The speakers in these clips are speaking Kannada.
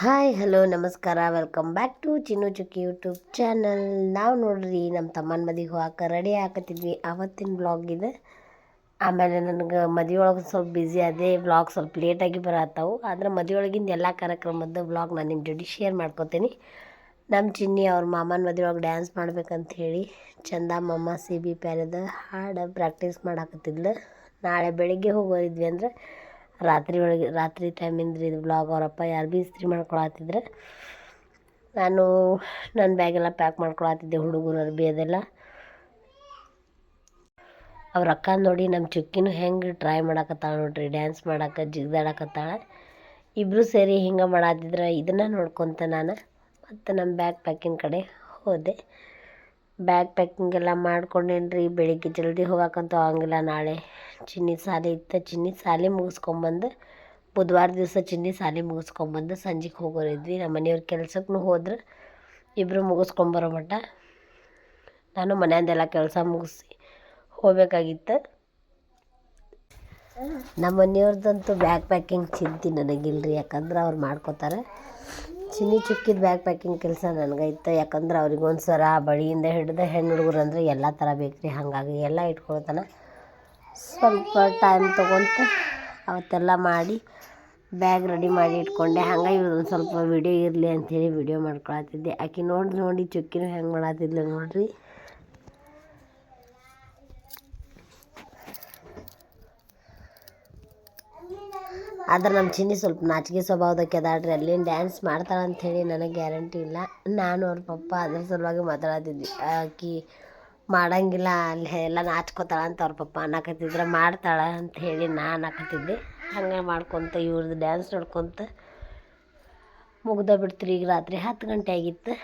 ಹಾಯ್ ಹಲೋ ನಮಸ್ಕಾರ ವೆಲ್ಕಮ್ ಬ್ಯಾಕ್ ಟು ಚಿನ್ನು ಚುಕ್ಕಿ ಯೂಟ್ಯೂಬ್ ಚಾನಲ್. ನಾವು ನೋಡ್ರಿ ನಮ್ಮ ತಮ್ಮನ ಮದುವೆಗೆ ಹೋಗಕ್ಕೆ ರೆಡಿ ಹಾಕತ್ತಿದ್ವಿ. ಆವತ್ತಿನ ಬ್ಲಾಗ್ ಇದೆ. ಆಮೇಲೆ ನನಗೆ ಮದುವೆ ಒಳಗೆ ಸ್ವಲ್ಪ ಬ್ಯುಸಿ ಅದೇ ಬ್ಲಾಗ್ ಸ್ವಲ್ಪ ಲೇಟಾಗಿ ಬರತ್ತವು. ಆದರೆ ಮದುವೆ ಒಳಗಿಂದ ಎಲ್ಲ ಕಾರ್ಯಕ್ರಮದ ಬ್ಲಾಗ್ ನಾನು ನಿಮ್ಮ ಜೊತೆ ಶೇರ್ ಮಾಡ್ಕೊತೀನಿ. ನಮ್ಮ ಚಿನ್ನಿ ಅವ್ರ ಮಾಮನ ಮದುವೆ ಒಳಗೆ ಡ್ಯಾನ್ಸ್ ಮಾಡ್ಬೇಕಂತ ಹೇಳಿ ಚಂದ ಮಮ್ಮ ಸಿ ಬಿ ಪ್ಯಾರದ ಹಾಡು ಪ್ರಾಕ್ಟೀಸ್ ಮಾಡಾಕತ್ತಿದ್ಲು. ನಾಳೆ ಬೆಳಿಗ್ಗೆ ಹೋಗೋದಿದ್ವಿ ಅಂದರೆ ರಾತ್ರಿ ಟೈಮಿಂದ್ರಿ ಇದು ಬ್ಲಾಗ್. ಅವರಪ್ಪ ಯಾರು ಭೀ ಇಸ್ತ್ರಿ ಮಾಡ್ಕೊಳತ್ತಿದ್ರೆ ನಾನು ನನ್ನ ಬ್ಯಾಗೆಲ್ಲ ಪ್ಯಾಕ್ ಮಾಡ್ಕೊಳತ್ತಿದ್ದೆ, ಹುಡುಗರು ಅರ್ಬಿ ಅದೆಲ್ಲ. ಅವ್ರ ಅಕ್ಕ ನೋಡಿ ನಮ್ಮ ಚುಕ್ಕಿನೂ ಹೆಂಗೆ ಟ್ರೈ ಮಾಡಾಕತ್ತಾಳ ನೋಡ್ರಿ, ಡ್ಯಾನ್ಸ್ ಮಾಡಕ್ಕೆ ಜಿಗ್ದಾಡಕತ್ತಾಳ. ಇಬ್ಬರು ಸೇರಿ ಹಿಂಗೆ ಮಾಡತ್ತಿದ್ರೆ ಇದನ್ನು ನೋಡ್ಕೊತ ನಾನು ಮತ್ತು ನಮ್ಮ ಬ್ಯಾಗ್ ಪ್ಯಾಕಿಂಗ್ ಕಡೆ ಹೋದೆ. ಬ್ಯಾಗ್ ಪ್ಯಾಕಿಂಗ್ ಎಲ್ಲ ಮಾಡ್ಕೊಂಡೇನ್ರಿ. ಬೆಳಿಗ್ಗೆ ಜಲ್ದಿ ಹೋಗಕ್ಕಂತೂ ಆಗಂಗಿಲ್ಲ. ನಾಳೆ ಚಿನ್ನಿ ಸಾಲಿ ಇತ್ತು. ಚಿನ್ನಿ ಸಾಲಿ ಮುಗಿಸ್ಕೊಂಬಂದು ಬುಧವಾರ ದಿವಸ ಚಿನ್ನಿ ಸಾಲಿ ಮುಗಿಸ್ಕೊಂಬಂದು ಸಂಜೆಗೆ ಹೋಗೋರಿದ್ವಿ. ನಮ್ಮ ಮನೆಯವ್ರ ಕೆಲ್ಸಕ್ಕೂ ಹೋದ್ರೆ ಇಬ್ಬರು ಮುಗಿಸ್ಕೊಂಬರೋ ಮಟ್ಟ ನಾನು ಮನೆಯದೆಲ್ಲ ಕೆಲಸ ಮುಗಿಸಿ ಹೋಗ್ಬೇಕಾಗಿತ್ತು. ನಮ್ಮ ಮನೆಯವ್ರದ್ದಂತೂ ಬ್ಯಾಗ್ ಪ್ಯಾಕಿಂಗ್ ಚಿಂತೆ ನನಗಿಲ್ರಿ, ಯಾಕಂದ್ರೆ ಅವ್ರು ಮಾಡ್ಕೋತಾರೆ. ಚಿನ್ನಿ ಚುಕ್ಕಿದ ಬ್ಯಾಗ್ ಪ್ಯಾಕಿಂಗ್ ಕೆಲಸ ನನಗೈತೆ. ಯಾಕಂದ್ರೆ ಅವ್ರಿಗೆ ಒಂದು ಸರ ಬಳಿಯಿಂದ ಹಿಡಿದು ಹೆಣ್ಣು ಹುಡುಗರು ಅಂದರೆ ಎಲ್ಲ ಥರ ಬೇಕು ರೀ. ಹಾಗಾಗಿ ಎಲ್ಲ ಇಟ್ಕೊಳ್ತಾನೆ. ಸ್ವಲ್ಪ ಟೈಮ್ ತೊಗೊಂತ ಅವತ್ತೆಲ್ಲ ಮಾಡಿ ಬ್ಯಾಗ್ ರೆಡಿ ಮಾಡಿ ಇಟ್ಕೊಂಡೆ. ಹಂಗಾಗಿ ಒಂದು ಸ್ವಲ್ಪ ವಿಡಿಯೋ ಇರಲಿ ಅಂಥೇಳಿ ವಿಡಿಯೋ ಮಾಡ್ಕೊಳತ್ತಿದ್ದೆ. ಆಕೆ ನೋಡಿ ಚುಕ್ಕಿನೂ ಹೆಂಗೆ ಮಾಡತ್ತಿದ್ಲು ನೋಡ್ರಿ. ಆದ್ರೆ ನಮ್ಮ ಚಿನ್ನಿ ಸ್ವಲ್ಪ ನಾಚಿಕೆ ಸ್ವಭಾವದಕ್ಕೆ ಅದಾಳ್ರಿ. ಅಲ್ಲೇನು ಡ್ಯಾನ್ಸ್ ಮಾಡ್ತಾಳೆ ಅಂಥೇಳಿ ನನಗೆ ಗ್ಯಾರಂಟಿ ಇಲ್ಲ. ನಾನು ಅವ್ರ ಪಪ್ಪ ಅದ್ರ ಸಲುವಾಗಿ ಮಾತಾಡತ್ತಿದ್ವಿ. ಆಕೆ ಮಾಡಂಗಿಲ್ಲ, ಅಲ್ಲಿ ಎಲ್ಲ ನಾಚ್ಕೋತಾಳೆ ಅಂತ ಅವ್ರ ಪಪ್ಪ ಅನ್ನಕತ್ತಿದ್ರೆ, ಮಾಡ್ತಾಳೆ ಅಂಥೇಳಿ ನಾನು ಅನ್ನಕತ್ತಿದ್ದೆ. ಹಂಗೆ ಮಾಡ್ಕೊತ ಇವ್ರದ್ದು ಡ್ಯಾನ್ಸ್ ನೋಡ್ಕೊತ ಮುಗ್ದ ಬಿಡ್ತೀರಿ. ಈಗ ರಾತ್ರಿ 10 ಗಂಟೆ ಆಗಿತ್ತು.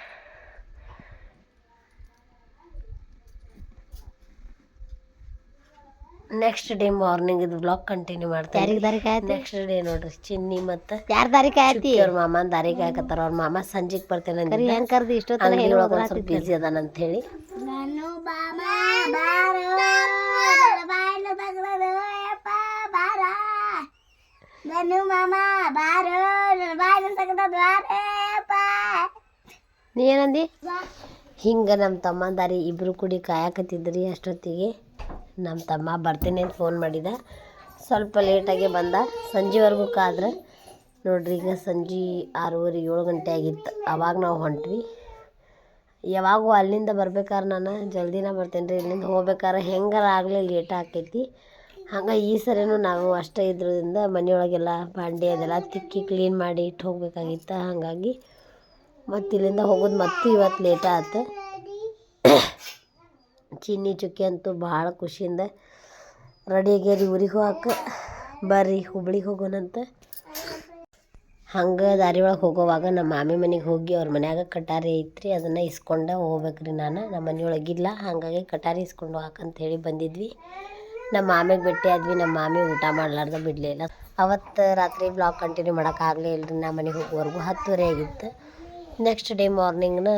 ನೆಕ್ಸ್ಟ್ ಡೇ ಮಾರ್ನಿಂಗ್ ಇದು ಬ್ಲಾಗ್ ಕಂಟಿನ್ಯೂ ಮಾಡ್ತಾರೆ. ನೆಕ್ಸ್ಟ್ ಡೇ ನೋಡ್ರಿ ಚಿನ್ನಿ ಮತ್ತು ಯಾರು ದಾರಿ ಕಾಯತಿ ಅವ್ರ ಮಾಮನ ದಾರಿ ಕಾಯಕತ್ತಾರ. ಅವ್ರ ಮಾಮ ಸಂಜೆಗೆ ಬರ್ತೇನೆ ಹೆಂಗೆ ಕರ್ದು ಇಷ್ಟೊತ್ತೊಳಗೆ ಸ್ವಲ್ಪ ಬಿಸಿ ಅದಾನಂತ ಹೇಳಿ ನೀ ಏನಂದಿ. ಹಿಂಗೆ ನಮ್ಮ ತಮ್ಮನ ದಾರಿ ಇಬ್ಬರು ಕೂಡಿ ಕಾಯಕತ್ತಿದ್ರಿ. ಅಷ್ಟೊತ್ತಿಗೆ ನಮ್ಮ ತಮ್ಮ ಬರ್ತೀನಿ ಅಂತ ಫೋನ್ ಮಾಡಿದ. ಸ್ವಲ್ಪ ಲೇಟಾಗೆ ಬಂದ. ಸಂಜೆವರೆಗೂ ಕಾದ್ರೆ ನೋಡ್ರಿ. ಈಗ ಸಂಜೆ 6:30 7 ಗಂಟೆ ಆಗಿತ್ತು. ಅವಾಗ ನಾವು ಹೊಂಟ್ವಿ. ಯಾವಾಗೂ ಅಲ್ಲಿಂದ ಬರ್ಬೇಕಾದ್ರೆ ನಾನು ಜಲ್ದಿನ ಬರ್ತೇನೆ ರೀ. ಇಲ್ಲಿಂದ ಹೋಗ್ಬೇಕಾದ್ರೆ ಹೆಂಗಾರ ಆಗಲಿ ಲೇಟ್ ಆಕೈತಿ. ಹಂಗೆ ಈ ಸರಿನೂ ನಾವು ಅಷ್ಟೇ ಇದ್ರಿಂದ ಮನೆಯೊಳಗೆಲ್ಲ ಬಾಂಡೆ ಅದೆಲ್ಲ ತಿಕ್ಕಿ ಕ್ಲೀನ್ ಮಾಡಿ ಇಟ್ಟು ಹೋಗ್ಬೇಕಾಗಿತ್ತು. ಹಾಗಾಗಿ ಮತ್ತು ಇಲ್ಲಿಂದ ಹೋಗೋದು ಮತ್ತು ಇವತ್ತು ಲೇಟ್ ಆಯ್ತು. ಚಿನ್ನಿ ಚುಕ್ಕಿ ಅಂತೂ ಭಾಳ ಖುಷಿಯಿಂದ ರೆಡಿ ಆಗ್ಯಾರಿ ಊರಿಗೆ ಹೋಗಕ್ಕೆ. ಬರ್ರಿ ಹುಬ್ಳಿಗೆ ಹೋಗೋಣಂತ. ಹಂಗೆ ದಾರಿ ಒಳಗೆ ಹೋಗೋವಾಗ ನಮ್ಮ ಮಾಮಿ ಮನೆಗೆ ಹೋಗಿ ಅವ್ರ ಮನ್ಯಾಗ ಕಟಾರಿ ಐತ್ರಿ, ಅದನ್ನು ಇಸ್ಕೊಂಡು ಹೋಗ್ಬೇಕ್ರಿ. ನಮ್ಮ ಮನೆಯೊಳಗಿಲ್ಲ, ಹಾಗಾಗಿ ಕಟಾರಿ ಇಸ್ಕೊಂಡು ಹೋಗಕ್ಕಂತ ಹೇಳಿ ಬಂದಿದ್ವಿ. ನಮ್ಮ ಮಾಮಿಗೆ ಭೇಟಿ ಆದ್ವಿ. ನಮ್ಮ ಮಾಮಿ ಊಟ ಮಾಡ್ಲಾರ್ದ ಬಿಡಲಿಲ್ಲ. ಅವತ್ತು ರಾತ್ರಿ ಬ್ಲಾಗ್ ಕಂಟಿನ್ಯೂ ಮಾಡೋಕ್ಕಾಗಲೇ ಇಲ್ಲರಿ. ನಮ್ಮ ಮನೆಗೆ ಹೋಗೋವರೆಗೂ 10:30 ಆಗಿತ್ತು. ನೆಕ್ಸ್ಟ್ ಡೇ ಮಾರ್ನಿಂಗ್ನ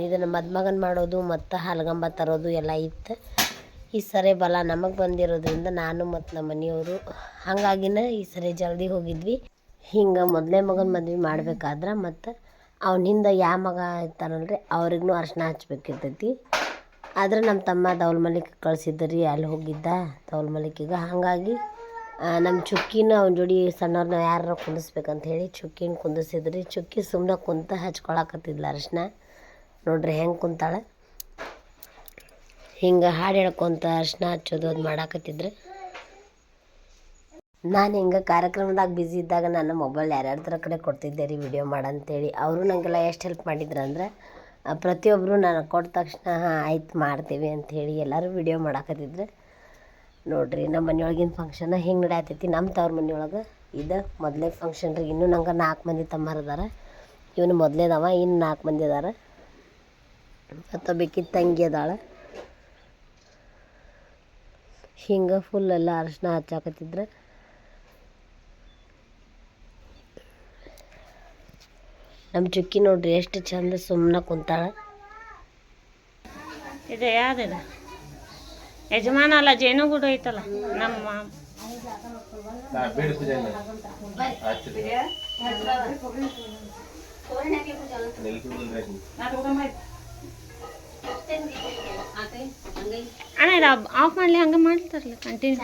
ಇದನ್ನು ಮದುಮಗನ ಮಾಡೋದು ಮತ್ತು ಹಾಲ್ಗಂಬ ತರೋದು ಎಲ್ಲ ಇತ್ತು. ಈ ಸರಿ ಬಲ ನಮಗೆ ಬಂದಿರೋದ್ರಿಂದ ನಾನು ಮತ್ತು ನಮ್ಮ ಮನೆಯವರು ಹಾಗಾಗಿನ ಈ ಸರಿ ಜಲ್ದಿ ಹೋಗಿದ್ವಿ. ಹಿಂಗೆ ಮೊದಲೇ ಮಗನ ಮದ್ವೆ ಮಾಡ್ಬೇಕಾದ್ರೆ ಮತ್ತು ಅವನಿಂದ ಯಾವ ಮಗ ಇರ್ತಾನಲ್ರಿ ಅವ್ರಿಗೂ ಅರ್ಶಿನ ಹಚ್ಬೇಕಿರ್ತೈತಿ. ಆದರೆ ನಮ್ಮ ತಮ್ಮ ದೌಲ್ಮಲಿಗೆ ಕಳಿಸಿದ್ರಿ, ಅಲ್ಲಿ ಹೋಗಿದ್ದ ದೌಲ್ಮಲಿಕಿಗೆ. ಹಾಗಾಗಿ ನಮ್ಮ ಚುಕ್ಕಿನ ಅವ್ನ ಜೋಡಿ ಸಣ್ಣವ್ರನ್ನ ಯಾರು ಕುಂದಿಸ್ಬೇಕಂತ ಹೇಳಿ ಚುಕ್ಕಿನ ಕುಂದಿಸಿದ್ರಿ. ಚುಕ್ಕಿ ಸುಮ್ಮನೆ ಕುಂತ ಹಚ್ಕೊಳಕತ್ತಿದ್ಲ ಅರ್ಶಿನ. ನೋಡ್ರಿ ಹೆಂಗೆ ಕುಂತಾಳೆ. ಹಿಂಗೆ ಹಾಡು ಹೇಳ್ಕೊತ ಅರ್ಶಿನ ಹಚ್ಚೋದು ಅದು ಮಾಡಾಕತ್ತಿದ್ರೆ. ನಾನು ಹಿಂಗೆ ಕಾರ್ಯಕ್ರಮದಾಗ ಬ್ಯುಸಿ ಇದ್ದಾಗ ನನ್ನ ಮೊಬೈಲ್ ಯಾರ್ಯಾರ್ದ್ರ ಕಡೆ ಕೊಡ್ತಿದ್ದೆ ರೀ ವಿಡಿಯೋ ಮಾಡಂತೇಳಿ. ಅವರು ನನಗೆಲ್ಲ ಎಷ್ಟು ಹೆಲ್ಪ್ ಮಾಡಿದ್ರು ಅಂದ್ರೆ ಪ್ರತಿಯೊಬ್ಬರು ನಾನು ಕೊಟ್ಟ ತಕ್ಷಣ ಆಯ್ತು ಮಾಡ್ತೀವಿ ಅಂಥೇಳಿ ಎಲ್ಲರೂ ವಿಡಿಯೋ ಮಾಡಾಕತ್ತಿದ್ರು. ನೋಡಿರಿ ನಮ್ಮ ಮನೆಯೊಳಗಿನ ಫಂಕ್ಷನ್ ಹಿಂಗೆ ನಡೆಯತೈತಿ. ನಮ್ಮ ತವ್ರ ಮನೆಯೊಳಗೆ ಇದು ಮೊದಲೇ ಫಂಕ್ಷನ್ ರೀ. ಇನ್ನೂ ನಂಗೆ 4 ಮಂದಿ ತಮ್ಮರು ಅದಾರ. ಇವನು ಮೊದಲೇದವ, ಇನ್ನು 4 ಮಂದಿ ಅದಾರ. ಮತ್ತು ಬೇಕಿದ್ದ ತಂಗಿ ಅದಾಳೆ. ಹಿಂಗೆ ಫುಲ್ ಎಲ್ಲ ಅರ್ಶಿನ ಹಚ್ಚಾಕತ್ತಿದ್ರೆ. ನಮ್ಮ ಚುಕ್ಕಿ ನೋಡ್ರಿ ಎಷ್ಟು ಚಂದ ಸುಮ್ಮನೆ ಕುಂತಾಳೆ. ಇದು ಯಾವ್ದಿದೆ ಯಜಮಾನ ಅಲ್ಲ, ಜೇನುಗೂಡು ಐತಲ್ಲ ನಮ್ಮ ಅಣ್ಣ ಇದು ಆಫ್ ಮಾಡಲಿ ಹಂಗೆ ಮಾಡ್ತಾರಲ್ಲ ಕಂಟಿನ್ಯೂ.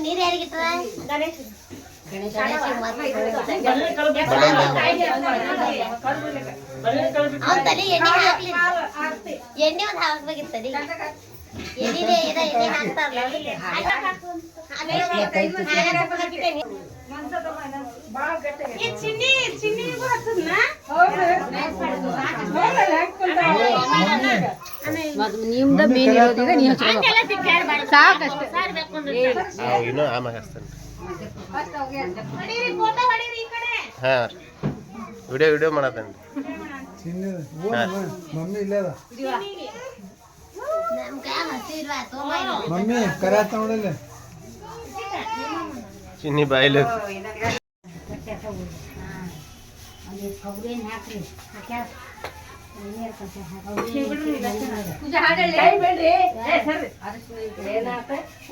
ನೀರು ಯಾರಿಗಿಟ್ರ ತಲೆ ಎಣ್ಣೆ ಹಾಕ್ಲಿ, ಎಣ್ಣೆ ಒಂದು ಹಾಕ್ಬೇಕಿತ್ತದಿ. ಎಣ್ಣೆ ಎಣ್ಣೆ ಹಾಕ್ತಾರಲ್ಲ ನಿಮ್ದ ಮೇನ್ ಇರೋದೀಗ ನೀವು ಸಾಕಷ್ಟು. ಇನ್ನೂ ಆಮೇಲೆ ಹಾಕ್ತಾನೆ. ಹಾಂ ವಿಡಿಯೋ ಮಾಡತ್ತೇನೆ. ಮಮ್ಮಿ ಇಲ್ಲ ಮಮ್ಮಿ ಕರಾತ ನೋಡಲ್ಲ ಚಿನ್ನಿ ಬಾಯಿಲೆ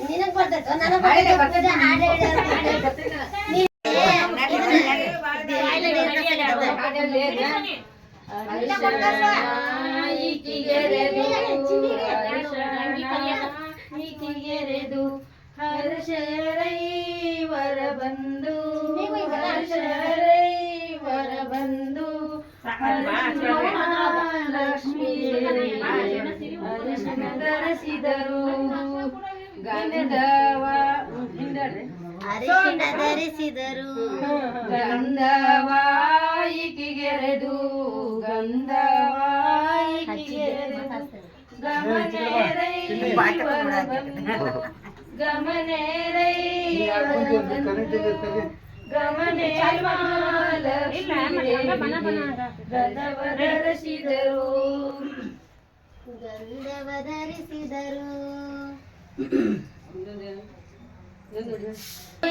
ನಿನಗ್ ಬರ್ತೈತೋ ನನಗ್ ಬರ್ತೈತೋ ಹರ್ಷರೈವರ ಬಂದು ಹರ್ಷರೈವರ ಬಂದು ಲಕ್ಷ್ಮೀ ಅರಿಶಿನ ಧರಿಸಿದರು ಗಂಧವ ಅರಿಶಿನ ಧರಿಸಿದರು ಗಂಧವಾಯಿಗೆರೆದು ಗಂಧವಾಯಿಗೆರೆದು ಗಂಧವಧರಿಸಿದರು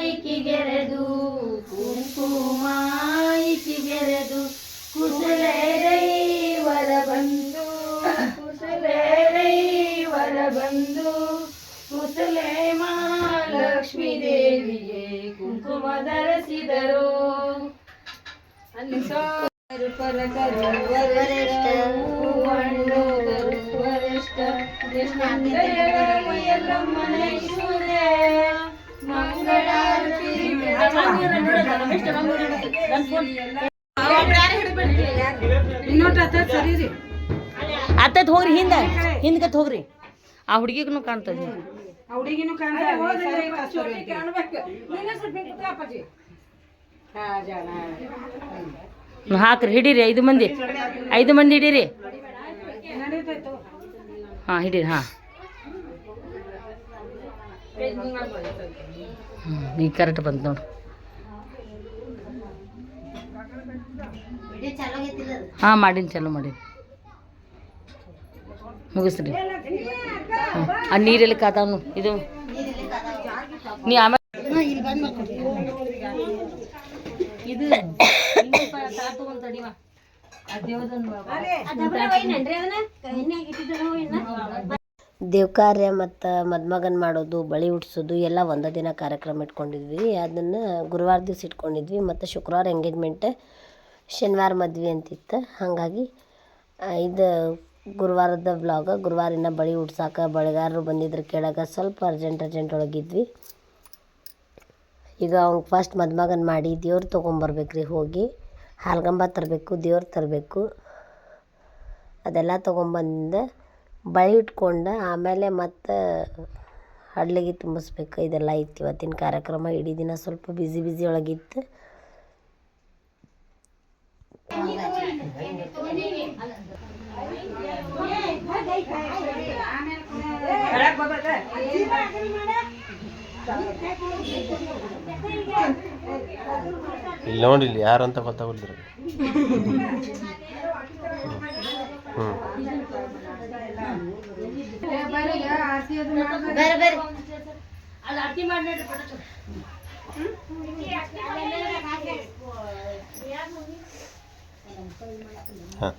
ಇಕಿಗೆರೆದು ಕುಂಕುಮ ಇಕಿಗೆರೆದು ಕುಶಲೇರೈವರ ಬಂದು ಕುಶಲೇರೈವರ ಬಂದು ಕುಶಲೇ ಮಹಾಲಕ್ಷ್ಮೀ ದೇವಿಗೆ ಕುಂಕುಮ ಧರಿಸಿದರು. ಅಲ್ಲಿ ಪರಕರು ವರಿಷ್ಠ ಹಣ್ಣು ವರಿಷ್ಠ ಎಲ್ಲಮ್ಮನೇಶ್ವರೇ ಮಂಗಳಾರತಿ ಅತ್ತತ್ ಹೋಗ್ರಿ ಹಿಂದಕ್ಕೆ ಹೋಗ್ರಿ. ಆ ಹುಡುಗಿಗೂ ಕಾಣ್ತದೆ. ಹಾಕ್ರಿ ಹಿಡೀರಿ 5 ಮಂದಿ ಹಿಡೀರಿ. ಹಾಂ ಹಿಡೀರಿ. ಹಾಂ ಈಗ ಕರೆಕ್ಟ್ ಬಂತು ನೋಡು. ಹಾಂ ಮಾಡೀನಿ, ಚಲೋ ಮಾಡೀನಿ. ಮುಗಿಸ್ರಿ. ಆ ನೀರೆಲ್ಲಿ ಕಾತಾವನು ಇದು ನೀ ಆಮೇಲೆ ಇದು ದೇವ್ ಕಾರ್ಯ ಮತ್ತು ಮದುಮಗನ ಮಾಡೋದು, ಬಳಿ ಉಡ್ಸೋದು ಎಲ್ಲ ಒಂದೇ ದಿನ ಕಾರ್ಯಕ್ರಮ ಇಟ್ಕೊಂಡಿದ್ವಿ. ಅದನ್ನು ಗುರುವಾರ ದಿವಸ ಇಟ್ಕೊಂಡಿದ್ವಿ ಮತ್ತು ಶುಕ್ರವಾರ ಎಂಗೇಜ್ಮೆಂಟ್, ಶನಿವಾರ ಮದ್ವೆ ಅಂತಿತ್ತು. ಹಾಗಾಗಿ ಇದು ಗುರುವಾರದ ವ್ಲಾಗ. ಗುರುವಾರಿನ ಬಳಿ ಉಡ್ಸಾಕ ಬಳೆಗಾರರು ಬಂದಿದ್ರು ಕೇಳಾಗ ಸ್ವಲ್ಪ ಅರ್ಜೆಂಟ್ ಒಳಗಿದ್ವಿ. ಈಗ ಅವ್ನು ಫಸ್ಟ್ ಮದುಮಗನ ಮಾಡಿ ದೇವ್ರು ತೊಗೊಂಬರ್ಬೇಕ್ರಿ. ಹೋಗಿ ಹಾಲ್ಗಂಬ ತರಬೇಕು, ದೇವ್ರು ತರಬೇಕು, ಅದೆಲ್ಲ ತೊಗೊಂಬಂದು ಬಳಿ ಇಟ್ಕೊಂಡು ಆಮೇಲೆ ಮತ್ತು ಹಡ್ಲಿಗೆ ತುಂಬಿಸ್ಬೇಕು. ಇದೆಲ್ಲ ಇತ್ತು ಇವತ್ತಿನ ಕಾರ್ಯಕ್ರಮ. ಇಡೀ ದಿನ ಸ್ವಲ್ಪ ಬಿಸಿ ಒಳಗಿತ್ತು. ಇಲ್ಲಿ ನೋಡಿ ಇಲ್ಲಿ ಯಾರು ಅಂತ ಗೊತ್ತಾಗಲ್ರಿ. ಹ್ಞೂ ಹಾಂ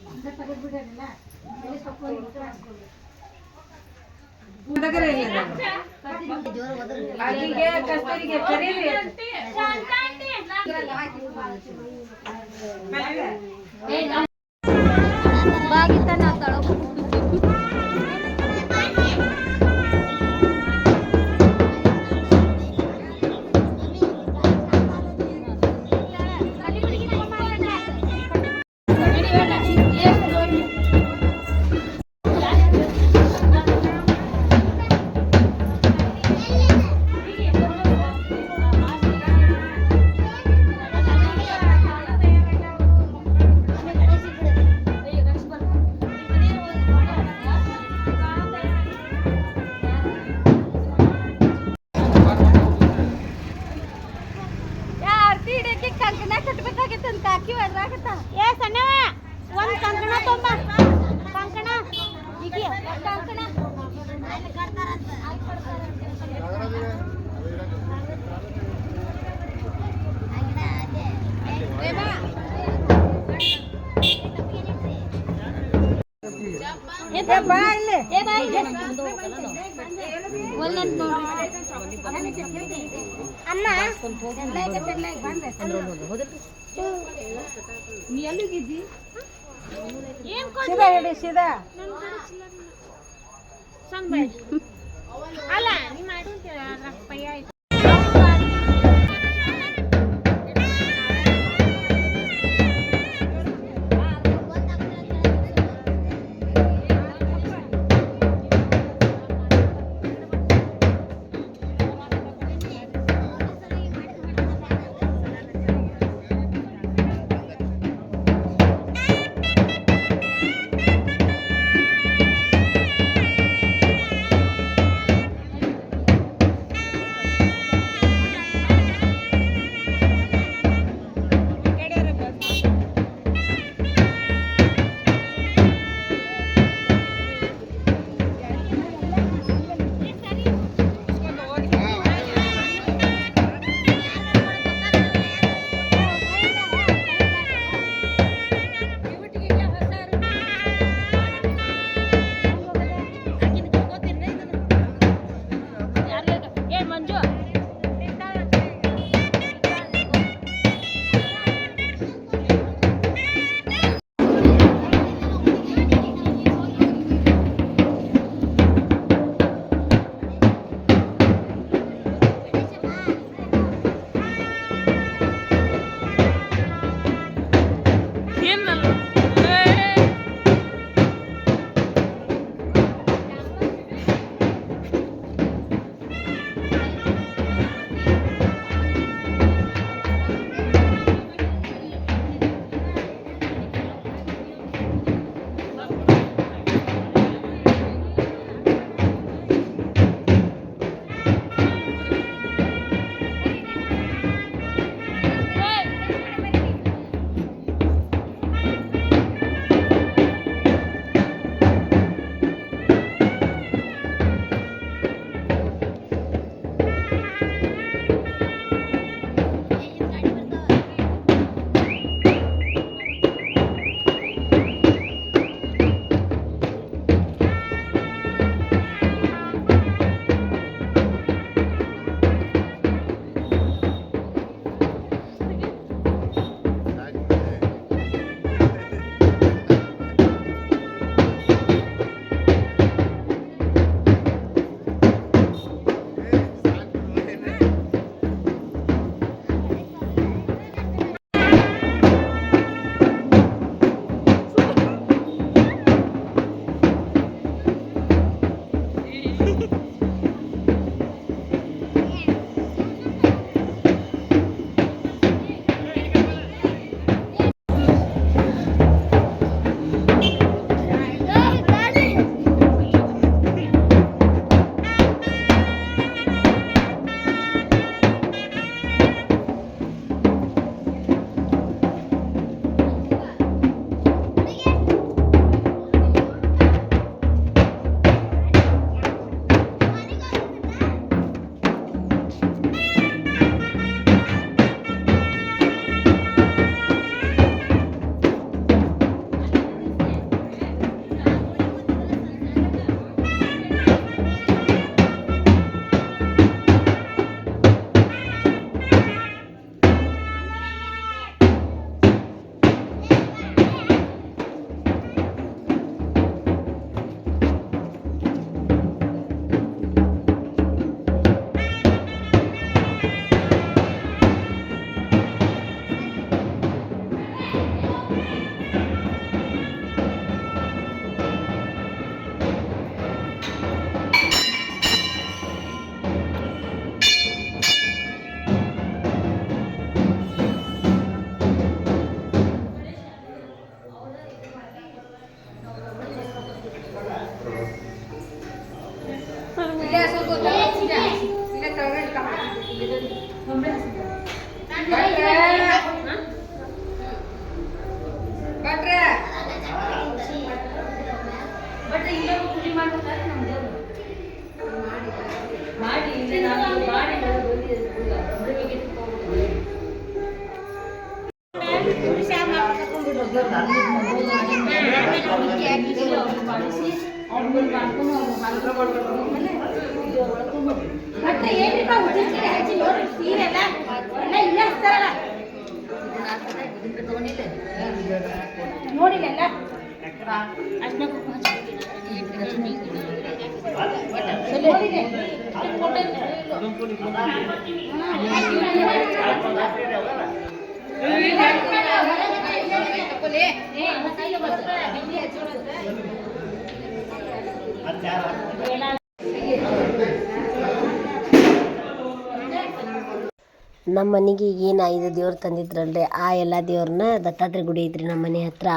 ನಮ್ಮ ಮನೆಗೆ ಏನು 5 ದೇವ್ರು ತಂದಿದ್ರಲ್ರಿ ಆ ಎಲ್ಲ ದೇವ್ರನ್ನ ದತ್ತಾತ್ರೇಯ ಗುಡಿ ಐತ್ರಿ ನಮ್ಮ ಮನೆ ಹತ್ರ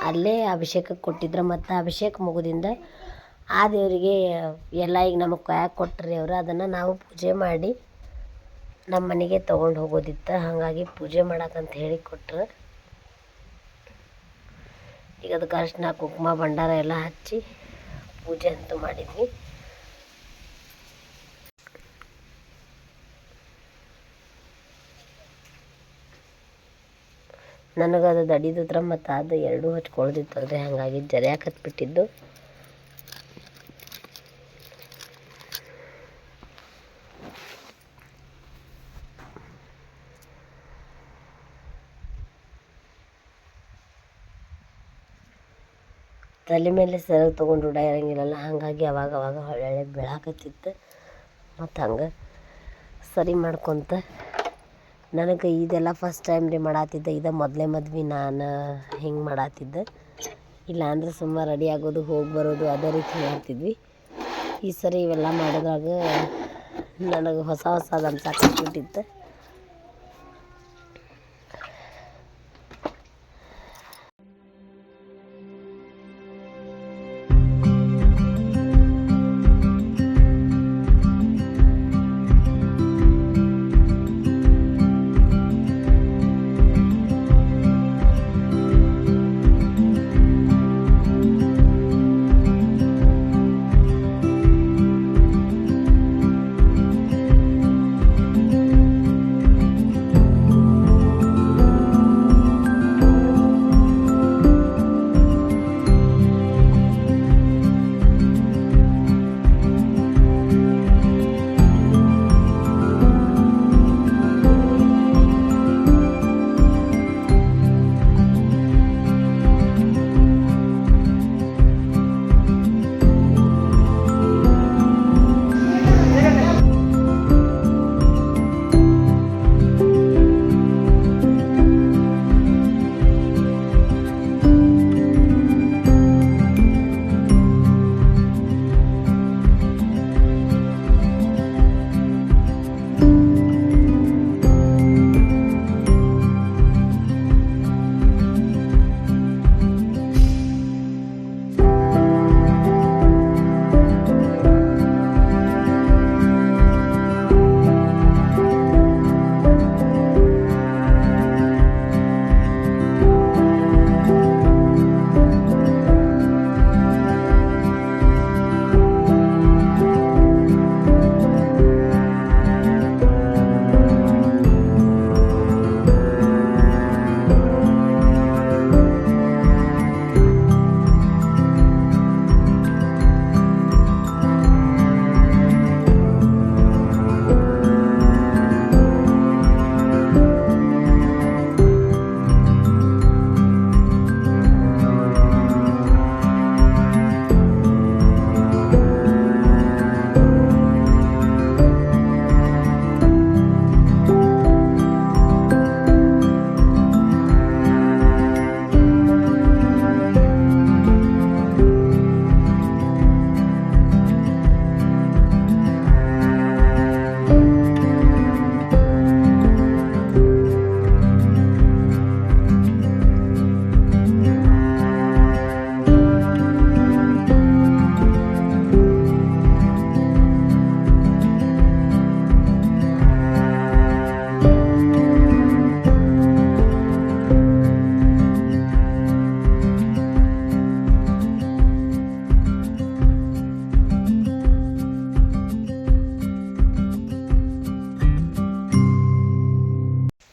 ಅಲ್ಲೇ ಅಭಿಷೇಕಕ್ಕೆ ಕೊಟ್ಟಿದ್ರು. ಮತ್ತು ಅಭಿಷೇಕ ಮುಗಿದಿಂದ ಆ ದೇವರಿಗೆ ಎಲ್ಲ ಈಗ ನಮಗೆ ಕಾಯಕ್ಕೆ ಕೊಟ್ಟರೆ ಅವರು ಅದನ್ನು ನಾವು ಪೂಜೆ ಮಾಡಿ ನಮ್ಮ ಮನೆಗೆ ತೊಗೊಂಡು ಹೋಗೋದಿತ್ತು. ಹಾಗಾಗಿ ಪೂಜೆ ಮಾಡಕ್ಕಂತ ಹೇಳಿ ಕೊಟ್ಟರು. ಈಗ ಅದಕ್ಕೆ ಅರಿಶಿನ ಕುಂಕುಮ ಭಂಡಾರ ಎಲ್ಲ ಹಚ್ಚಿ ಪೂಜೆ ಅಂತೂ ಮಾಡಿದ್ವಿ. ನನಗದು ದಡಿದುತ್ರ ಮತ್ತು ಅದು ಎರಡೂ ಹಚ್ಕೊಳ್ದಿತ್ತಲ್ರಿ, ಹಾಗಾಗಿ ಜರಿಯಾಕತ್ ಬಿಟ್ಟಿದ್ದು. ತಲೆ ಮೇಲೆ ಸೆರಗು ತೊಗೊಂಡು ಉಡಾಯಿರಂಗಿಲ್ಲಲ್ಲ, ಹಾಗಾಗಿ ಅವಾಗ ಹೊಳ್ಳೆ ಬೀಳಾಕತ್ತಿತ್ತು. ಮತ್ತು ಹಂಗೆ ಸರಿ ಮಾಡ್ಕೊತ ನನಗೆ ಇದೆಲ್ಲ ಫಸ್ಟ್ ಟೈಮ್ ರೀ ಮಾಡತ್ತಿದ್ದೆ. ಇದು ಮೊದಲೇ ಮದ್ವೆ ನಾನು ಹಿಂಗೆ ಮಾಡತ್ತಿದ್ದೆ. ಇಲ್ಲಾಂದ್ರೆ ಸುಮ್ಮ ರೆಡಿ ಆಗೋದು ಹೋಗಿ ಬರೋದು ಅದೇ ರೀತಿ ಮಾಡ್ತಿದ್ವಿ. ಈ ಸರಿ ಇವೆಲ್ಲ ಮಾಡಿದಾಗ ನನಗೆ ಹೊಸದು ಅನ್ಸಾಕತ್ತಿತ್ತು.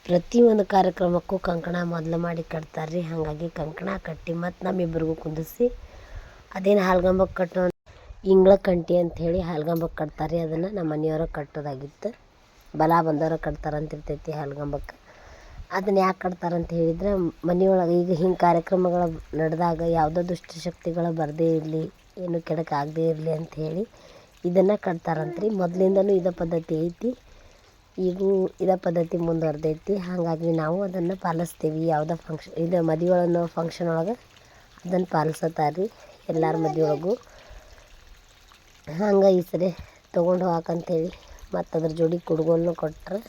ಪ್ರತಿಯೊಂದು ಕಾರ್ಯಕ್ರಮಕ್ಕೂ ಕಂಕಣ ಮೊದಲು ಮಾಡಿ ಕಟ್ತಾರೆ ರೀ. ಹಾಗಾಗಿ ಕಂಕಣ ಕಟ್ಟಿ ಮತ್ತು ನಮ್ಮಿಬ್ಬರಿಗೂ ಕುಂದಿಸಿ ಅದೇನು ಹಾಲ್ಗಂಬಕ್ಕೆ ಕಟ್ಟೋ ಇಂಗ್ಳಕಂಟಿ ಅಂಥೇಳಿ ಹಾಲ್ಗಂಬಕ್ಕೆ ಕಟ್ತಾರೆ. ಅದನ್ನು ನಮ್ಮ ಮನೆಯವ್ರ ಕಟ್ಟೋದಾಗಿತ್ತು. ಬಲ ಬಂದವ್ರ ಕಟ್ತಾರಂತಿರ್ತೈತಿ ಹಾಲ್ಗಂಬಕ್ಕೆ. ಅದನ್ನು ಯಾಕೆ ಕಟ್ತಾರಂತ ಹೇಳಿದ್ರೆ, ಮನೆಯೊಳಗೆ ಈಗ ಹಿಂಗೆ ಕಾರ್ಯಕ್ರಮಗಳು ನಡೆದಾಗ ಯಾವುದೋ ದುಷ್ಟಶಕ್ತಿಗಳು ಬರದೇ ಇರಲಿ, ಏನು ಕೆಡಕಾಗದೇ ಇರಲಿ ಅಂಥೇಳಿ ಇದನ್ನು ಕಟ್ತಾರಂತ್ರಿ. ಮೊದಲಿಂದನೂ ಇದೇ ಪದ್ಧತಿ ಐತಿ. ಈಗೂ ಇದೇ ಪದ್ಧತಿ ಮುಂದುವರ್ದೈತಿ. ಹಾಗಾಗಿ ನಾವು ಅದನ್ನು ಪಾಲಿಸ್ತೀವಿ. ಯಾವುದೋ ಇದು ಮದುವೆ ಒಳಗೆ ಫಂಕ್ಷನ್ ಒಳಗೆ ಅದನ್ನು ಪಾಲಿಸತ್ತಾರೆ ಎಲ್ಲರ ಮದುವೆ ಒಳಗೂ. ಹಂಗೆ ಈ ಸರಿ ತೊಗೊಂಡು ಹೋಗಕ್ಕಂತೇಳಿ ಮತ್ತು ಅದ್ರ ಜೋಡಿ ಕುಡ್ಗೋಲನ್ನು ಕೊಟ್ರೆ.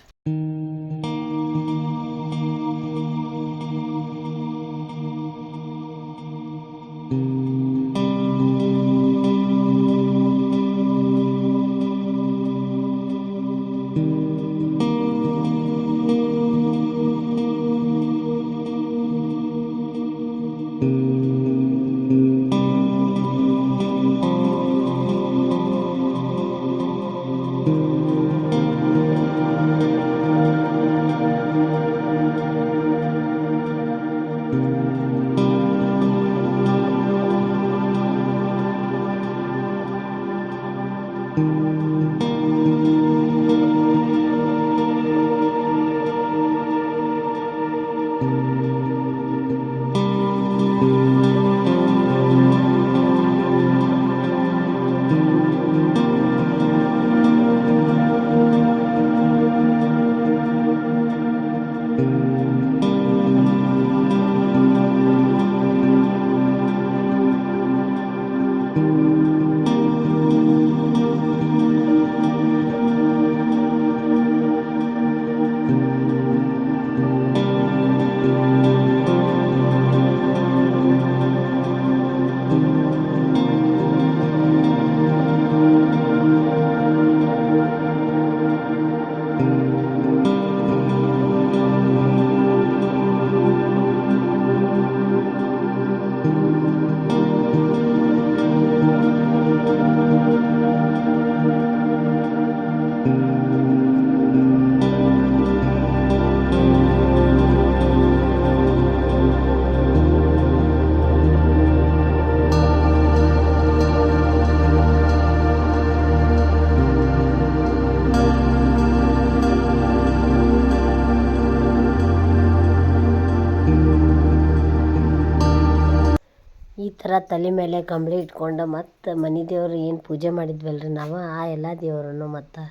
ಈ ಥರ ತಲೆ ಮೇಲೆ ಕಂಬಳಿ ಇಟ್ಕೊಂಡು ಮತ್ತು ಮನೆ ದೇವ್ರು ಏನು ಪೂಜೆ ಮಾಡಿದ್ವಲ್ರಿ ನಾವು, ಆ ಎಲ್ಲ ದೇವರನ್ನು ಮತ್ತು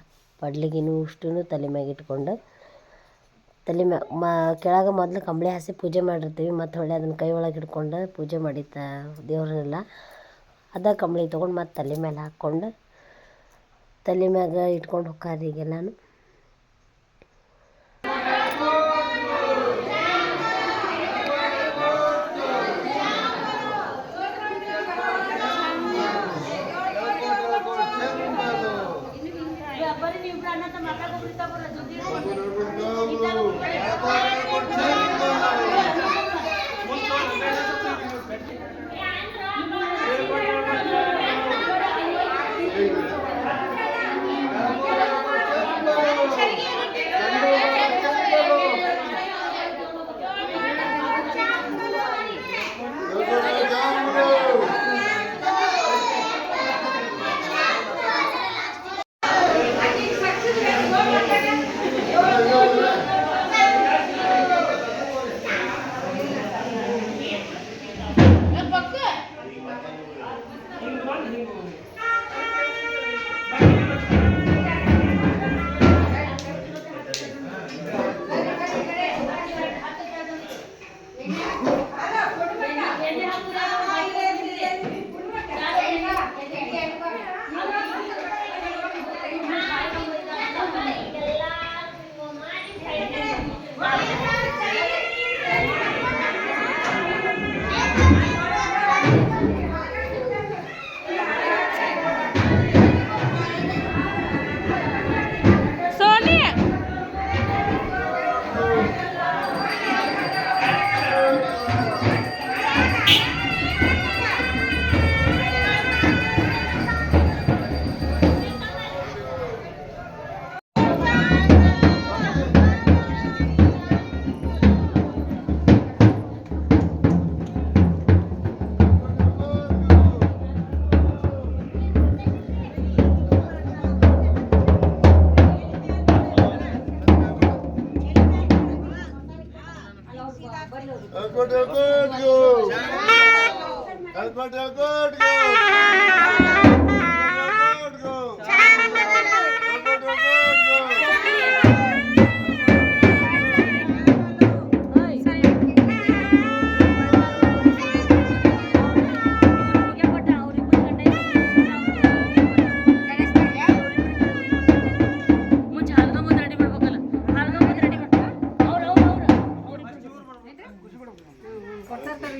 ಪಡ್ಲಿಗಿನೂ ಇಷ್ಟೂ ತಲೆ ಮ್ಯಾಗ ಇಟ್ಕೊಂಡು ತಲೆ ಕೆಳಗೆ ಮೊದಲು ಕಂಬಳಿ ಹಾಸಿ ಪೂಜೆ ಮಾಡಿರ್ತೀವಿ. ಮತ್ತು ಹೊಳ್ಳಿ ಅದನ್ನು ಕೈ ಒಳಗೆ ಹಿಡ್ಕೊಂಡು ಪೂಜೆ ಮಾಡಿದ್ದ ದೇವ್ರನ್ನೆಲ್ಲ ಅದ ಕಂಬಳಿ ತೊಗೊಂಡು ಮತ್ತು ತಲೆ ಮೇಲೆ ಹಾಕ್ಕೊಂಡು ತಲೆ ಮ್ಯಾಗ ಇಟ್ಕೊಂಡು ಹೋಗ್ತಾರೆ ಈಗೆಲ್ಲನೂ.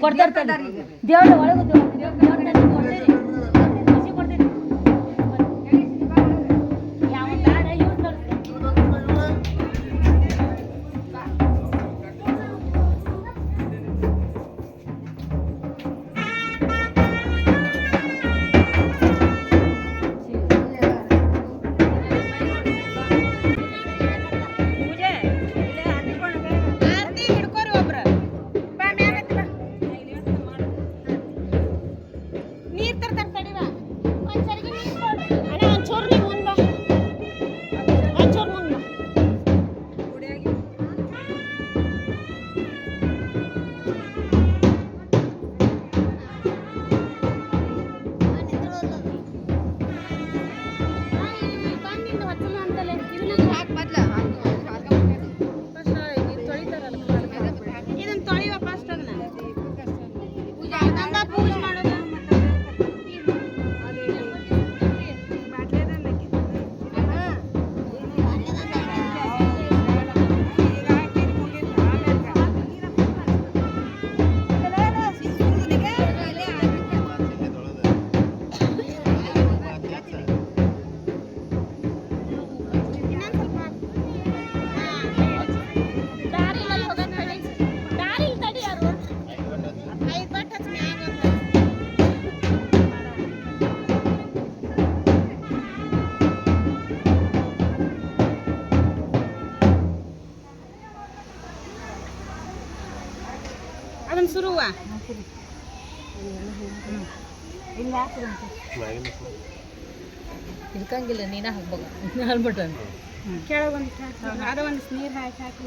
ಕೊಡ್ತಾರೆ ದೇವ್ರ ಒಳಗೆ ಅದನ್ನ ಸುರುವ ಇರ್ಕಂಗಿಲ್ಲ ನೀನ ಹಾಕ್ಬೇಕು ಹಾಲ್ಬಿಟ್ಟ ಕೆಳಗೊಂದು ಅದ ಒಂದು ನೀರು ಹಾಕಿ ಹಾಕಿ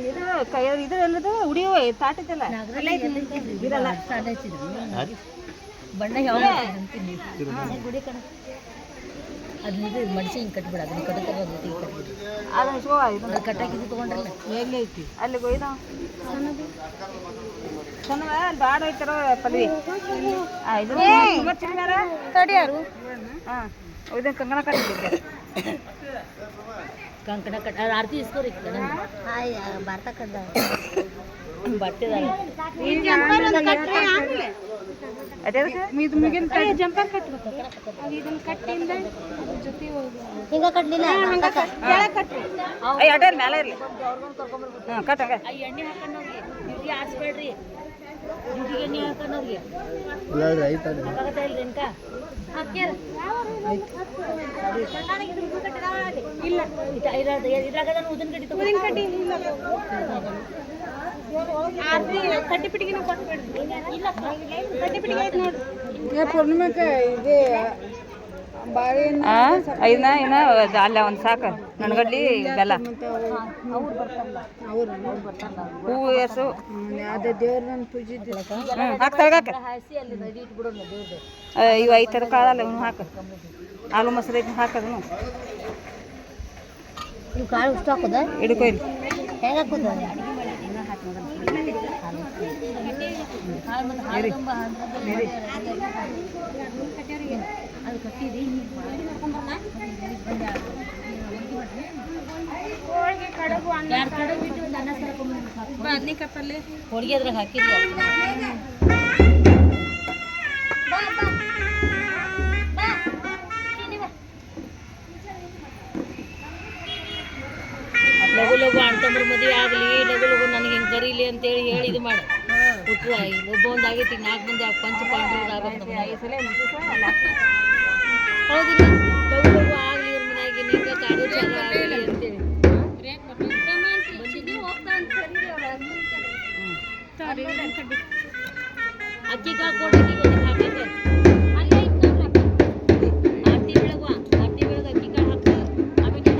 ಇದು ಕೈಯಲ್ಲಿ ಇದು ಎಲ್ಲದು ಉಡಿಯುವ ತಾಟಿದ್ದಲ್ಲ ಇರಲ್ಲ ಬಣ್ಣ ಯಾವ ಗುಡಿ ಕಡೆ ಅದನ್ನ ಇದು ಮಡಿಸಿ ಹಿಂಗೆ ಕಟ್ಬಿಡ ಅದನ್ನ ಕಟ್ಬಿಡು ಅದನ್ನ ಶೋ ಅದು ಕಟ್ಟಾಕಿದ್ದು ತೊಗೊಂಡ್ರಲ್ಲ ಎಲ್ಲಿ ಐತಿ ಅಲ್ಲಿ ಕೊಯ್ದ ಸಣ್ಣ ಅಲ್ಲಿ ಬಾಡ ಐತಾರ ಪಲ್ವಿ ಇದು ತಡಿಯಾರು ಹಾಂ ಇದನ್ನ ಕಂಕಣ ಕಟ್ಟಿದ್ದೆ ಕಂಕಣ ಕಟ್ ಅದು ಆರತಿ ಇಸ್ಕೋರಿ ಹಾಯ್ ಭಾರತ ಕಡ್ಡ ಬಟ್ಟೆದಾರ ಇದು ಮುಗಿನ ಜಂಪರ್ ಕಟ್ಬೇಕು ಇದನ್ನ ಕಟ್ಟಿಂದ ಜೊತೆ ಹಿಂಗ ಕಟ್ಲಿಲ್ಲ ಕಟ್ರಿ ಅಡ್ಡಲ್ಲಿ ಮೇಲೆ ಇರಲಿ ಹಾಂ ಕಟ್ಟಂಗ ಎಣ್ಣೆ ಹಾಕೊಂಡು ಹೋಗಿ ಡ್ಯೂಟಿ ಆರಿಸ್ಬೇಡ್ರಿ ಡ್ಯೂಟಿಗೆ ಎಣ್ಣೆ ಹಾಕೊಂಡು ಹೋಗಿ ಹಾಕಾಗತ್ತ ಇಲ್ರಿ ಅನ್ಕ ಇಲ್ಲ ಇದ್ರಾಗದ ಉದಿನ ಕಡ್ಡಿ ಉದಿನ ಕಡ್ಡಿ ಕಡ್ಡಿ ಪಿಟಿಗೆನ ಕೊಟ್ಬಿಡ್ರಿ ಇಲ್ಲ ಕಡ್ಡಿ ಪಿಟಿಗೆ ಐತೆ ನೋಡ್ರಿ ಪೂರ್ಣಿಮೆಗೆ ಇದೆ ಐದನ ಏನ ಅಲ್ಲ ಒಂದು ಸಾಕು ನನ್ಗಡ್ಲಿ ಬೆಲ್ಲ ಹೂವು ಎಸು ಅದೇ ದೇವ್ರನ್ನ ಪೂಜೆ ಹಾಸಿ ಅಲ್ಲಿ ರೆಡಿ ಇಟ್ಬಿಡೋಣ ದೇವ್ರದ್ದು ಇವು 5 ಥರ ಕಾಳಲ್ಲ ಇವನು ಹಾಕು ಹಾಲು ಮೊಸರು ಐತೆ ಹಾಕೋದನು ನೀವು ಕಾಳು ಇಷ್ಟು ಹಾಕೋದ ಹಿಡ್ಕೊ ಇಲ್ಲಿ ಹೆಂಗೆ ಹಾಕೋದ ಅದು ಕಟ್ಟಿದಿ ಎರಡು ಕಡುಬು ಬಿಟ್ಟು ಒಂದು ಅನ್ನ ಸಾರ್ಕೊಂಡ್ಬಂದು ಬದ್ನಿಕಾಯಿ ಪಲ್ಯ ಹೋಳಿಗೆ ಅದ್ರಾಗ ಹಾಕಿದ್ವಿ ಲಘು ಲಘು ಅಣ್ತಂಬ್ರ ಮದುವೆ ಆಗಲಿ ಲಘು ಲಘು ನನಗೆ ಹಿಂಗೆ ಕರೀಲಿ ಅಂತೇಳಿ ಹೇಳಿ ಇದು ಮಾಡಿ ಹುಟ್ಟರು ಒಬ್ಬ ಒಂದು ಆಗೈತಿ 4 ಮಂದಿ ಪಂಚ ಪಾಂಡವರು ಆಗ್ಬೇಕು ನಮ್ಮ ಹೌದಿಲ್ಲ ಲಘು ಲಘು ಆಗಲಿ ಇವ್ರ ಮನೆಯಾಗಿ ನಿಂಗೆ ಕಾಡು ಚಾಲು ಆಗಲಿ ಅಂತೇಳಿ ಅಕ್ಕಿ ಕಾಳು ಕೊಡ್ರಿ ಹಾಕಕ್ಕೆ ಆರತಿ ಬೆಳಗ್ಗೆ ಅಕ್ಕಿ ಕಾಳು ಹಾಕ್ತಾರೆ ಆಮೇಲೆ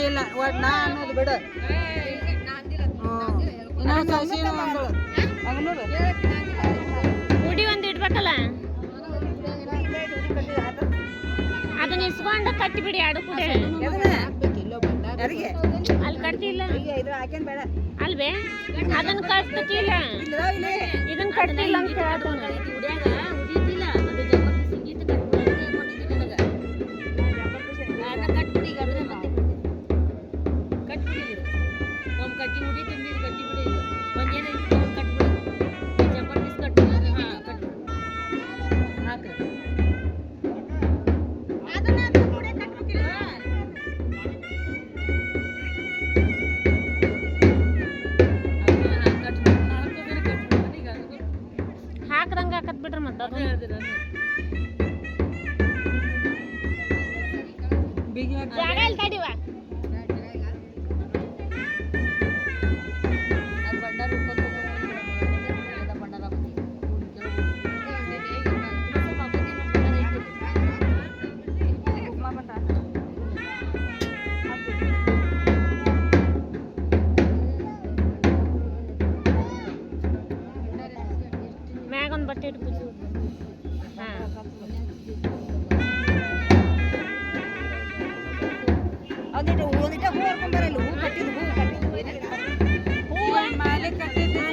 ಇಲ್ಲ ಒಟ್ಟು ನಾ ಅನ್ನೋದು ಬಿಡ ಇನ್ನೊಂದು ಹಸಿರು ಅಂದಳು ಮಗನೂರು ಉಡಿ ಒಂದು ಇಡ್ಬೇಕಲ್ಲ ಅದನ್ನ ಇಸ್ಕೊಂಡು ಕಟ್ಟಿಬಿಡಿ ಅಡು ಕೂಡ ಯಾರಿಗೆ ಅಲ್ಲಿ ಕಟ್ತಿಲ್ಲ ಇದು ಹಾಕೇನ್ ಬೇಡ ಅಲ್ವೇ ಅದನ್ನ ಕಟ್ತಿಲ್ಲ ಇದನ್ನ ಕಟ್ತಿಲ್ಲ ಅಂತ ಹೇಳ್ತಾನೆ ಉಡಿತಿಲ್ಲ ಅದು ಜಬರ್ದಸ್ತಿ ಸಂಗೀತ ಕೊಟ್ಟಿದ್ದು ನನಗೆ ಅದನ್ನ ಕಟ್ಬಿಡಿ ಈಗ ಅದನ್ನ ಮತ್ತೆ ಕಟ್ಬಿಡಿ ಒಮ್ಮೆ ಕಟ್ಟಿ ಉಡಿ ತುಂಬಿದ್ದು ಕಟ್ಟಿ ಬಿಡಿ ಇದು ಒಂದೇನೋ ಇತ್ತು ಕಟ್ಬಿಡಿ ಜಬರ್ದಸ್ತಿ ಕಟ್ಬಿಡಿ ಹಾಂ ಕಟ್ಬಿಡಿ ಹಾಕ್ರಿ ಹಾಕ್ದಂಗ ಹಾಕತ್ ಬಿಡ್ರಿ ಮತ್ತೆ ಅದು ಜಾಗ ಇಲ್ಲಿ ತಡಿವ ಅದು ಬಂಡಾರ ಬಂಡಾರ ಮ್ಯಾಗ ಒಂದು ಬಟ್ಟೆ ಇಟ್ಟು ಪೂಜೆ ಹಾಂ ಒಂದಿಟ್ಟು ಹೂ ಹರ್ಕೊಂಬರಲ್ಲ ಹೂ ಕಟ್ಟಿದ್ದು ಹೂ ಮಾಲೆ ಕಟ್ಟಿದ್ದು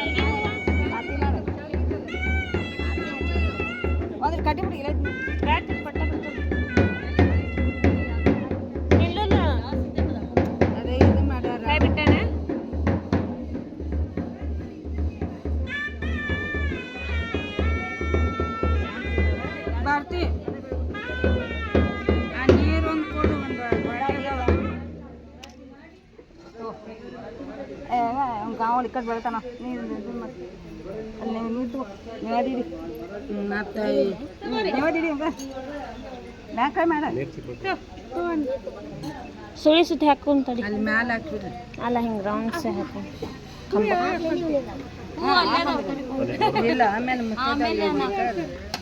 ಒಂದ್ರ ಕಟ್ಟಿಬಿಡಿ ರಾತ್ರಿ ಪಟ್ಟ ನಿಲ್ಲಲ್ಲ ಅದೇ ಇದು ಮಾಡ್ಯಾರ ಕೈ ಬಿಟ್ಟಾನ ಭಾರತಿ ಆ ನೀರು ಒಂದು ಕೊಡು ಒಂದು ಗಾವಳಿ ಕಟ್ ಬೆಳಿತಾನ ನೀರು ಮತ್ತೆ ಅಲ್ಲಿ ನೀರು ನೀವದಿಡಿ ಮತ್ತೆ ನೀವದಿಡಿ ಹಂಗ ಮ್ಯಾಕ ಮಾಡ ಸುಳಿ ಸುತ್ತಿ ಹಾಕೊಂಡ್ ತಡಿ ಅಲ್ಲಿ ಮ್ಯಾಲ ಹಾಕ್ಬಿಡ್ರಿ ಅಲ್ಲ ಹಿಂಗೆ ರೌಂಡ್ಸ್ ಹಾಕೊಂಡು ಇಲ್ಲ ಆಮೇಲೆ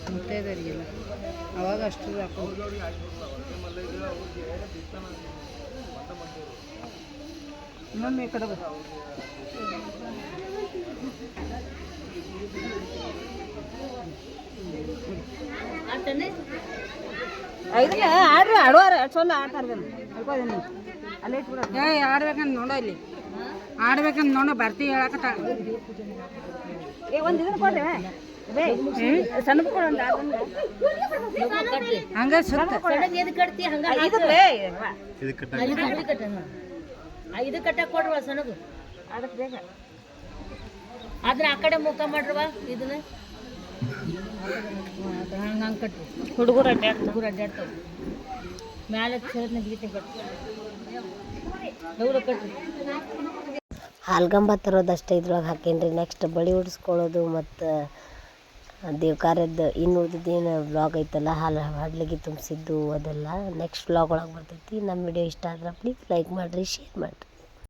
ಮುತ್ತೈದರಿಗೆಲ್ಲ ಅವಾಗ ಅಷ್ಟು ಹಾಕೊಂಡು ಇನ್ನೊಮ್ಮೆ ಈ ಕಡೆ ಇದನ್ನ ಆಡ್ರಿ ಆಡುವಾರ ಚೊಲ್ಲ ಆಡ್ತಾರ ಅನ್ಕೋದೀನಿ ಅಲ್ಲೇ ಇಟ್ಬಿಡ ಏ ಆಡ್ಬೇಕಂತ ನೋಡೋ ಇಲ್ಲಿ ಆಡ್ಬೇಕಂತ ನೋಡೋ ಬರ್ತಿ ಹೇಳಕತ್ತ ಏ ಒಂದು ಇದನ್ನ ಕೊಡ್ರಿ ಸಣ್ಣ ಕೊಡೋಣ ಹಂಗ ಸುತ್ತ ಎದು ಕಟ್ತಿ ಹಂಗ ಇದು ಕಟ್ಟಕ್ಕೆ ಕೊಡ್ರವ ಸಣ್ಣದು ಅದಕ್ಕೆ ಬೇಗ ಆದ್ರೆ ಆ ಕಡೆ ಮುಖ ಮಾಡ್ರವ ಇದನ್ನ ಹಂಗೆ ಹಂಗೆ ಕಟ್ರಿ ಹುಡುಗರು ಅಡ್ಡಾಡ್ತಾರೆ ಅಡ್ಡಾಡ್ತಾವ ಮ್ಯಾಲೆ ಚೇರ್ನ ಗೀತೆ ಕಟ್ರಿ ಹೌದು ಕಟ್ರಿ ಹಾಲ್ಗಂಬ ತರೋದಷ್ಟೇ ಇದ್ರೊಳಗೆ ಹಾಕೇನ್ರಿ ನೆಕ್ಸ್ಟ್ ಬಳಿ ಉಡಿಸ್ಕೊಳ್ಳೋದು ಮತ್ತು ದೇವ್ ಕಾರ್ಯದ್ದು ಇನ್ನು ಉಳಿದಿದ್ದೇನು ವ್ಲಾಗ್ ಐತಲ್ಲ ಹಾಲು ಹಡ್ಲಿಗೆ ತುಂಬಿಸಿದ್ದು ಅದೆಲ್ಲ ನೆಕ್ಸ್ಟ್ ವ್ಲಾಗ್ ಒಳಗೆ ಬರ್ತೈತಿ ನಮ್ಮ ವಿಡಿಯೋ ಇಷ್ಟ ಆದ್ರೆ ಪ್ಲೀಸ್ ಲೈಕ್ ಮಾಡಿರಿ ಶೇರ್ ಮಾಡಿರಿ